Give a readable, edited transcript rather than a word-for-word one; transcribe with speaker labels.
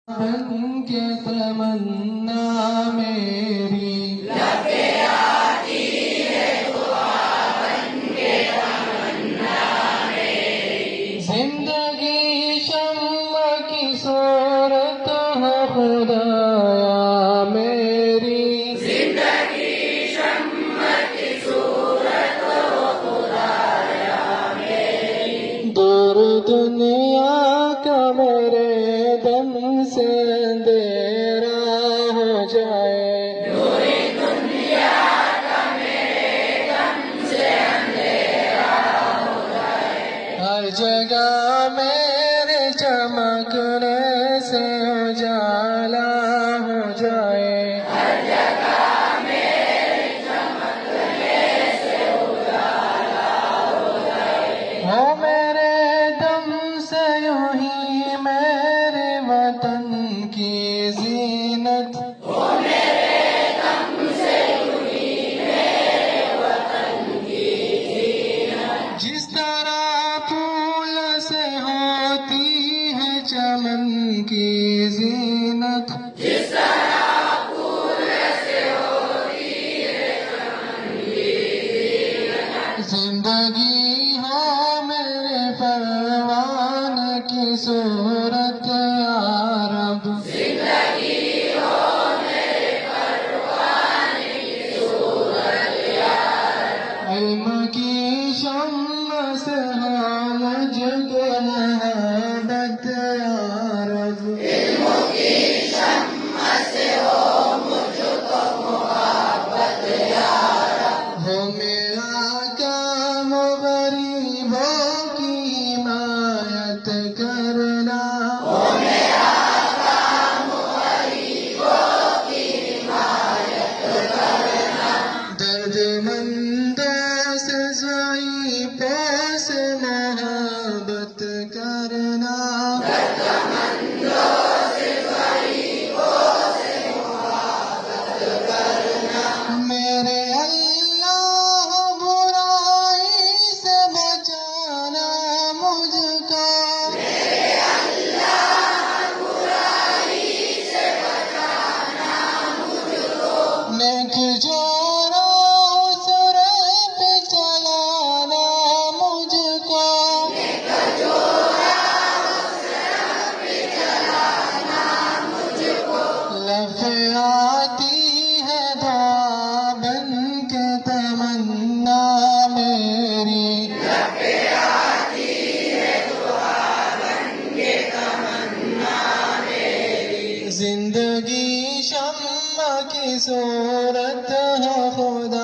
Speaker 1: بن کے تمنا میری
Speaker 2: لب پہ آتی ہے دعا بن کے تمنا میری.
Speaker 1: زندگی شمع کی صورت ہے خدایا میری.
Speaker 2: زندگی شمع کی صورت ہو خدایا میری.
Speaker 1: دور دنیا کا میرے دم سے اندھیرا ہو جائے.
Speaker 2: پوری دنیا کا میرے دم سے اندھیرا ہو جائے.
Speaker 1: ہر جگہ میرے چمکنے سے اجالا ہو جائے.
Speaker 2: ہر جگہ میرے چمکنے سے اجالا ہو جائے.
Speaker 1: ہو میرے دم سے یوں ہی میرے وطن کی زینت.
Speaker 2: وہ میرے دم سے یوں ہی میرے وطن کی زینت.
Speaker 1: جس طرح پھول سے ہوتی ہے چمن کی زینت.
Speaker 2: جس طرح پھول سے ہوتی ہے چمن کی زینت.
Speaker 1: زندگی ہو میرے پروان کی صورت یا رب.
Speaker 2: زندگی ہو میرے پروان کی صورت یا رب.
Speaker 1: علم کی شمع سے ہو مجھ کو محبت یا رب.
Speaker 2: علم کی شمع سے ہو مجھ کو محبت یا رب.
Speaker 1: ہو میرا کام غریبوں کی حمایت کرنا.
Speaker 2: ہو میرا کام غریبوں کی حمایت کرنا.
Speaker 1: درد مندوں سے ضعیفوں سے محبت کرنا.
Speaker 2: دردمندوں سے غریبوں سے محبت کرنا.
Speaker 1: میرے اللہ برائی سے بچانا مجھ کو.
Speaker 2: میرے اللہ برائی سے بچانا مجھ کو.
Speaker 1: نیک جو اس راہ پہ چلانا مجھ کو.
Speaker 2: نیک جو راہ اس راہ پہ چلانا مجھ کو.
Speaker 1: لب آتی ہے دعا بن کے تمنا میری.
Speaker 2: لب پہ آتی ہے دعا بن کے تمنا میری.
Speaker 1: زندگی شمع کی صورت ہے خدا